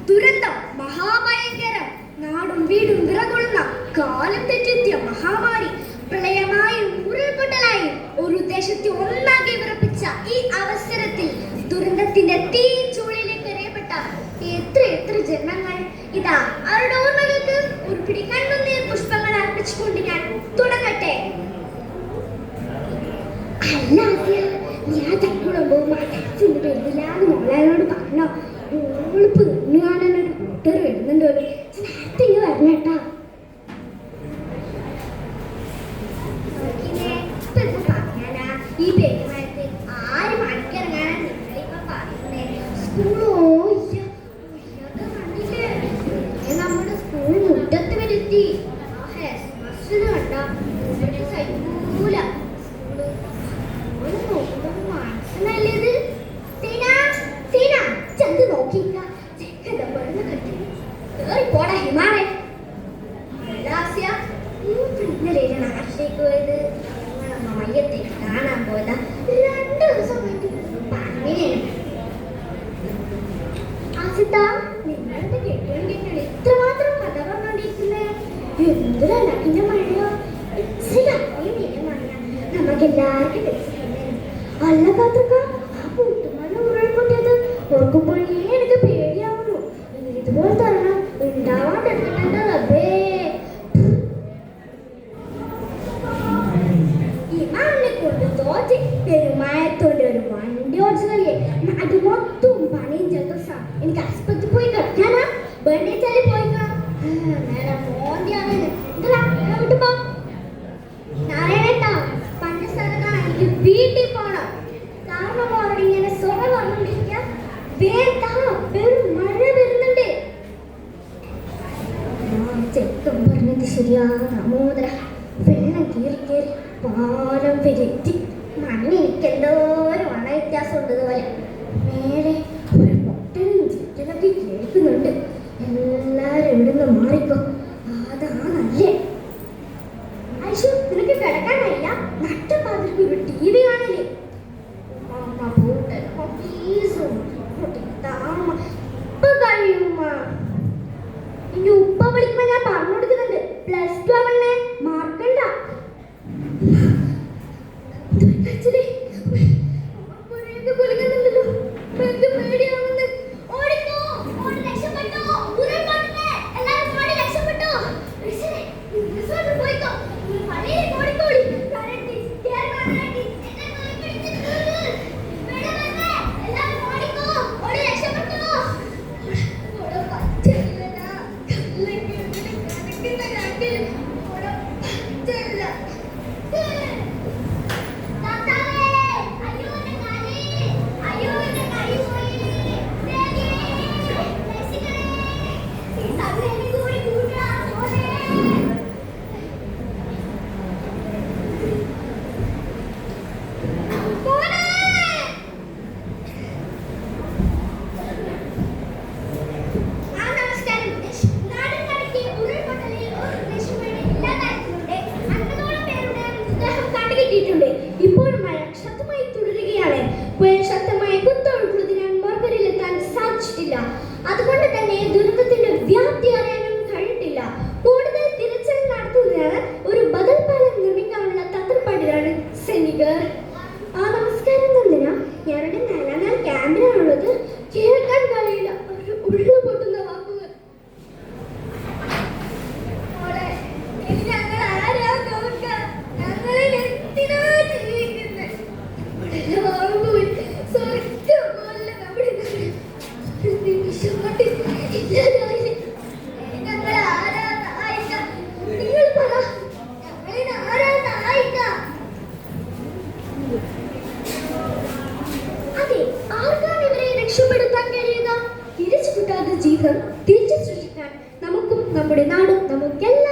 ദുരന്തം മഹാഭയങ്കരം, നാടും വീടും വിറകൊള്ളുന്ന കാലം തെറ്റെത്തിയ മഹാമാരി, പ്രളയമായും ഉരുൾപൊട്ടലായും ഒരു ദേശത്തെ ഒന്നാകെ വിറപ്പിച്ച ഈ അവസരത്തിൽ ദുരന്തത്തിന്റെ തീച്ചൂളിലേക്ക് എറിയപ്പെട്ട എത്ര ജന്മങ്ങൾ. ഇതാ അവരുടെ ഓർമ്മകൾക്ക് ഒരു പിടി കണ്ണുനീർ പുഷ്പങ്ങൾ അർപ്പിച്ചുകൊണ്ട് ഞാൻ തുടങ്ങട്ടെ. അല്ല ഞാൻ തക്കുളമ്പോ മാറ്റിന്റെ പേരില്ലാന്ന് മോളോട് പറഞ്ഞോ? ഓളിപ്പ് ഇന്ന് കാണാനൊരു കൂട്ടർ വരുന്നുണ്ടോ? നേരത്തെ ഇങ്ങ് വരണേട്ടാ. പറഞ്ഞാലാ ഈ പെരുമാറ്റത്ത് ആര് പണിക്കിറങ്ങാനാ നിങ്ങളിപ്പോ പറയുന്നേ? സ്കൂളോ കണ്ടില്ലേ? നമ്മുടെ സ്കൂൾ മുറ്റത്ത് വരുത്തി കണ്ട സൈക്കൂല മനസ്സിലല്ലത്. ചെന്ന് നോക്കിക്ക പോടാ ഹിമാറെ. ഇന്നലെ നാട്ടിലേക്ക് പോയത് മയ്യത്തെ കാണാൻ പോയതാ. 2 ദിവസം പറഞ്ഞേ ആസിത്ത നിങ്ങളുടെ കെട്ടിയാണ് ഇത്രമാത്രം കഥ പറഞ്ഞോണ്ടിരിക്കുന്നേ. എന്തൊരല്ല പിന്നെ മഴയോ നമുക്ക് എല്ലാവർക്കും അല്ല കാത്തക്ക. ആ കൂട്ടുമാല ഉരുൾപൊട്ടിയത് ഓർക്കുമ്പോഴേ എനിക്ക് പേടിയാവുന്നു. ഇതുപോലെ തരണം ഉണ്ടാവാണ്ടിരിക്കണ്ട റബ്ബേ. ഈ മണ്ണിനെ കൊണ്ട് തോറ്റി പെരുമായത്തോടെ ഒരു വണ്ടി ഓടിച്ചതല്ലേ അത് മൊത്തം പണിയും ജലദോഷം. എനിക്ക് ആസ്പത്രി പോയി കിടക്കാനാ ബേണ്ടേച്ചാലി പോയിക്കാം. നേരെ മോന്തിയാണ് വിട്ടുപോ. നാരായണേട്ടാ പഞ്ചസാര എനിക്ക് വീട്ടിൽ പോണം. കാരണം അവിടെ ഇങ്ങനെ സ്വറ പറഞ്ഞോണ്ടിരിക്കുക. വെറും മഴ വരുന്നുണ്ട്. ചെക്കൻ പറഞ്ഞത് ശരിയാ ദാമോദര. വെള്ളം കീറി കയറി പാലം പെരുത്തി മണ്ണ് എനിക്കെന്തോ ഒരു മണ വ്യത്യാസം ഉണ്ടതുപോലെ. മേലെ ഒരു പൊട്ടനും ചുറ്റലൊക്കെ കേൾക്കുന്നുണ്ട്. എല്ലാരും ഇവിടുന്ന് മാറിക്കോ, അതാണല്ലേ. ഐശു നിനക്ക് കിടക്കാനായില്ല? നട്ടപ്പാതിരിക്ക് ഒരു TV കാണല്ലേ? ഇനി ഉപ്പ വിളിക്കുമ്പോ ഞാൻ പറഞ്ഞു കൊടുക്കുന്നുണ്ട്. +2 ആവണേ, മാർക്കണ്ട. കുലുക്കുന്നുണ്ടല്ലോ, എനിക്ക് പേടിയാവുന്നത്. ഓടിക്കോ, ഓടി രക്ഷപ്പെട്ടോ. ഉരുൾപൊട്ടലേ, എല്ലാവരും ഓടി രക്ഷപ്പെട്ടോ. പോയിക്കോ, ഓടിക്കോടി. ഇപ്പോൾ മഴ ശക്തമായി തുടരുകയാണ്. പുഴ ശക്തമായി കുത്തൊഴുകുന്നതിനാൽ മറുകരയിലെത്താൻ സാധിച്ചിട്ടില്ല. അതുകൊണ്ട് തന്നെ ദുരന്തത്തിന്റെ വ്യാപ്തി അറിയാനും കഴിഞ്ഞിട്ടില്ല. കൂടുതൽ തിരച്ചിൽ നടത്തുന്നതിനാണ് ഒരു ബദൽ പാലം നിർമ്മിക്കാനുള്ള തത്രപ്പാടിലാണ് സൈനികർ. നമസ്കാരം നന്ദന. ഞാനുടെ നാലാം ക്യാമ്പിലാണുള്ളത്. കേൾക്കാൻ കഴിയില്ല ഒരു ഉള്ളു പൊട്ടുന്ന വാക്കുകൾ. ജീവിതം തിരിച്ചു സൃഷ്ടിക്കാൻ നമുക്കും നമ്മുടെ നാടും നമുക്കെല്ലാം